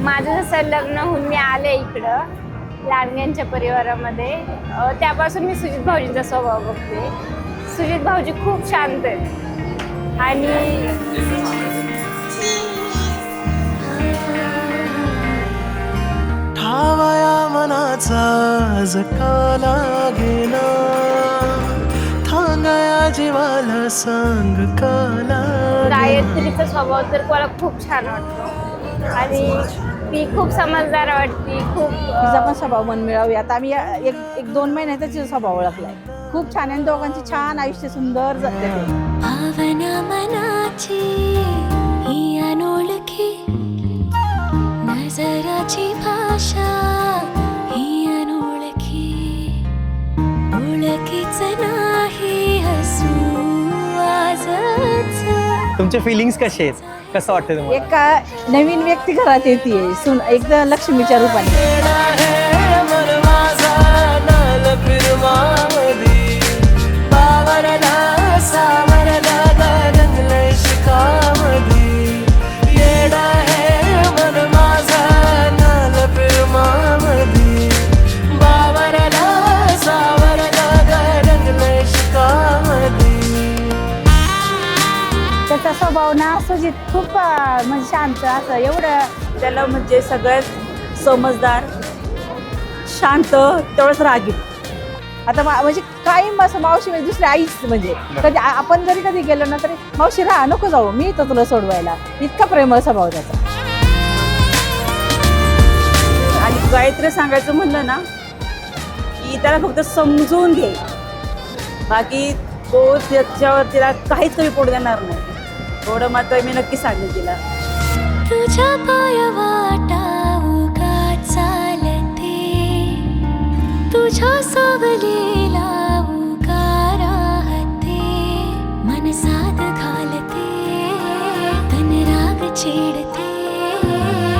माझं जसं लग्न होऊन मी आले इकडं लाडग्यांच्या परिवारामध्ये, त्यापासून मी सुजित भाऊजींचा स्वभाव बघते. सुजित भाऊजी खूप शांत आहेत आणि ठावाया मनाचा जकाला गेला, थांगया जीवाला सांग काला. गायत्रीचा स्वभाव तर मला खूप छान वाटतो आणि ती खूप समजदार वाटते. खूप तिचा पण स्वभाव मन मिळावी. आता आम्ही एक 2 महिन्यातच तिचा स्वभाव ओळखलाय. खूप छान आहे. दोघांची छान आयुष्य सुंदर जगते. भावना मनाची ही अनोळखी, नजराची भाषा ही अनोळखी, ओळखीच नाही हसू आजच. तुमचे फिलिंग्स कसे आहेत? कसं वाटतं तुम्हाला? एक नवीन व्यक्ती घरात येते सुन, एकदम लक्ष्मीच्या रूपाने. त्याचा स्वभाव ना सुजित खूप म्हणजे शांत असं, एवढं त्याला म्हणजे सगळ्यात समजदार, शांत, तेवढंच रागीट. आता म्हणजे कायम असं मावशी म्हणजे दुसरी आईच, म्हणजे कधी आपण जरी कधी गेलो ना तरी मावशी राहा, नको जाऊ, मी तर तुला सोडवायला. इतका प्रेमळ स्वभाव त्याचा. आणि गायत्री सांगायचं म्हणलं ना की त्याला फक्त समजून घे, बाकी तो त्याच्यावर तिला काहीच कमी पडू देणार नाही. थोडं मात्र मी नक्की सांगेन तिला. तुझ्या पायवाटा उगा चालते, तुझ्या सावलीला उगा राहते, मन साध घालते, तन राग छेडते,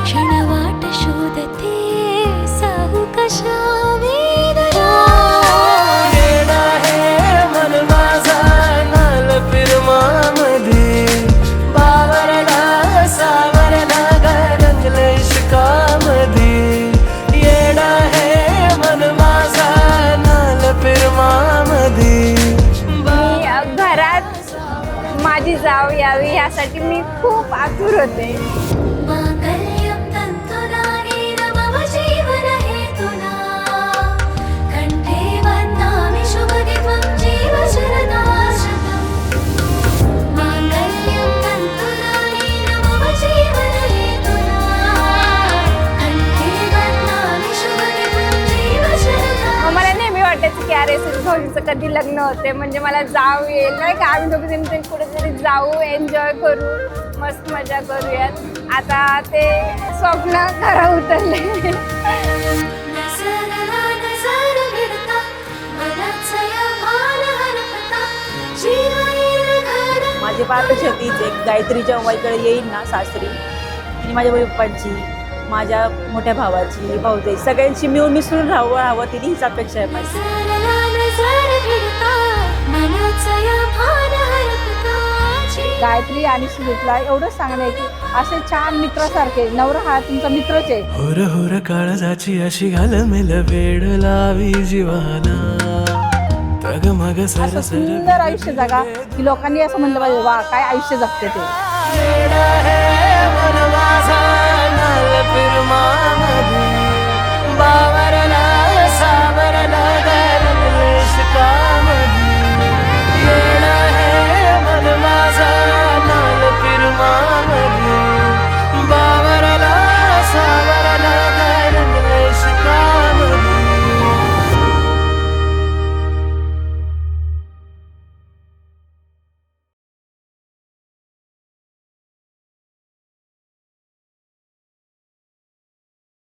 क्षण वाट शोधते, साहू कशा माझी जाव यावी यासाठी मी खूप आतुर होते. मला नेहमी वाटायचं की अरे सुजित भाऊजींचं कधी लग्न होते, म्हणजे मला जाऊ येईल नाही का, आम्ही दोघे जण कुठेतरी जाऊ, एन्जॉय करू, मस्त मजा करूयात. आता ते स्वप्न खरं उतरले. माझी फार अपेक्षा होतीच, एक गायत्रीच्या वाईकडे येईल ना सासरी, आणि माझ्या पप्पांची, माझ्या मोठ्या भावाची, भाऊजाई सगळ्यांची मिळून मिसळून राहावं तिने, हीच अपेक्षा आहे माझी. गायत्री आणि सुजितला एवढंच सांगणं आहे की असे छान मित्रासारखे, नवरा हा तुमचा मित्रच आहे. होर होर काळजाची अशी घालमेल वेड लावी जीवाला, तग मग असं सुंदर आयुष्य जगा की लोकांनी असं म्हणलं पाहिजे, वा काय आयुष्य जगते ते.